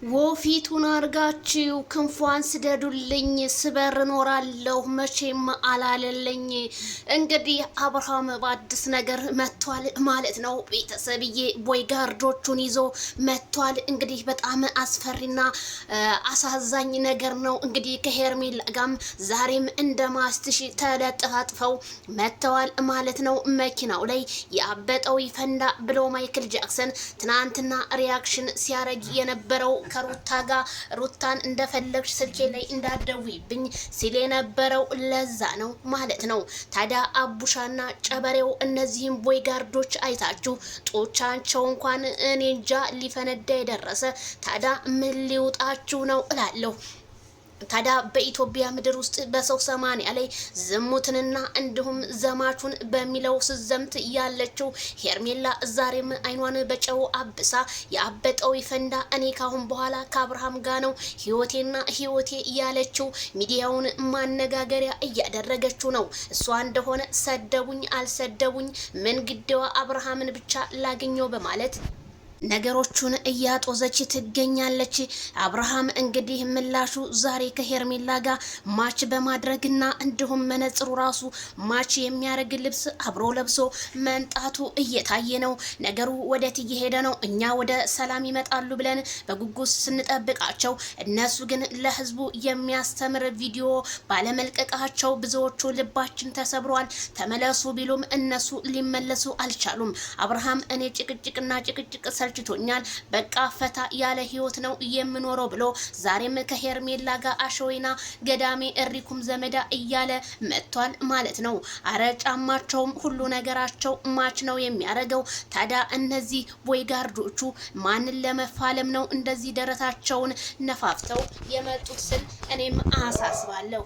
ወፊቱን አርጋችሁ ክንፏን ስደዱልኝ ስበር ኖራለሁ መቼም አላለልኝ። እንግዲህ አብርሃም በአዲስ ነገር መጥቷል ማለት ነው። ቤተሰብዬ ቦይጋርዶቹን ይዞ መጥቷል። እንግዲህ በጣም አስፈሪና አሳዛኝ ነገር ነው። እንግዲህ ከሄርሜላ ጋም ዛሬም እንደ ማስትሽ ተለጥፋጥፈው መጥተዋል ማለት ነው። መኪናው ላይ ያበጠው ይፈንዳ ብሎ ማይክል ጃክሰን ትናንትና ሪያክሽን ሲያረግ የነበረው ከሩታ ጋር ሩታን እንደፈለግሽ ስልኬ ላይ እንዳትደውይብኝ ሲል የነበረው ለዛ ነው ማለት ነው። ታዲያ አቡሻና ጨበሬው እነዚህም ቦይጋርዶች አይታችሁ ጦቻቸው እንኳን እኔ እንጃ ሊፈነዳ የደረሰ ታዲያ ምን ሊውጣችሁ ነው እላለሁ። ታዲያ በኢትዮጵያ ምድር ውስጥ በሰው ሰማንያ ላይ ዝሙትንና እንዲሁም ዘማቹን በሚለው ስዘምት ያለችው ሄርሜላ ዛሬም አይኗን በጨው አብሳ ያበጠው ይፈንዳ እኔ ካሁን በኋላ ከአብርሃም ጋር ነው ህይወቴና ህይወቴ ያለችው ሚዲያውን ማነጋገሪያ እያደረገችው ነው። እሷ እንደሆነ ሰደቡኝ አልሰደቡኝ ምን ግዴዋ አብርሃምን ብቻ ላገኘው በማለት ነገሮቹን እያጦዘች ትገኛለች። አብርሃም እንግዲህ ምላሹ ዛሬ ከሄርሜላ ጋር ማች በማድረግና እንዲሁም መነጽሩ ራሱ ማች የሚያደርግ ልብስ አብሮ ለብሶ መንጣቱ እየታየ ነው። ነገሩ ወዴት እየሄደ ነው? እኛ ወደ ሰላም ይመጣሉ ብለን በጉጉት ስንጠብቃቸው እነሱ ግን ለህዝቡ የሚያስተምር ቪዲዮ ባለመልቀቃቸው ብዙዎቹ ልባችን ተሰብሯል። ተመለሱ ቢሉም እነሱ ሊመለሱ አልቻሉም። አብርሃም እኔ ጭቅጭቅና ጭቅጭቅ ሰልችቶኛል፣ በቃ ፈታ ያለ ህይወት ነው የምኖረው ብሎ ዛሬም ከሄርሜላ ጋር አሸወይና ገዳሜ እሪኩም ዘመዳ እያለ መጥቷል ማለት ነው። አረ ጫማቸውም ሁሉ ነገራቸው ማች ነው የሚያደርገው። ታዲያ እነዚህ ቦይጋርዶቹ ማንን ለመፋለም ነው እንደዚህ ደረታቸውን ነፋፍተው የመጡት ስል እኔም አሳስባለሁ።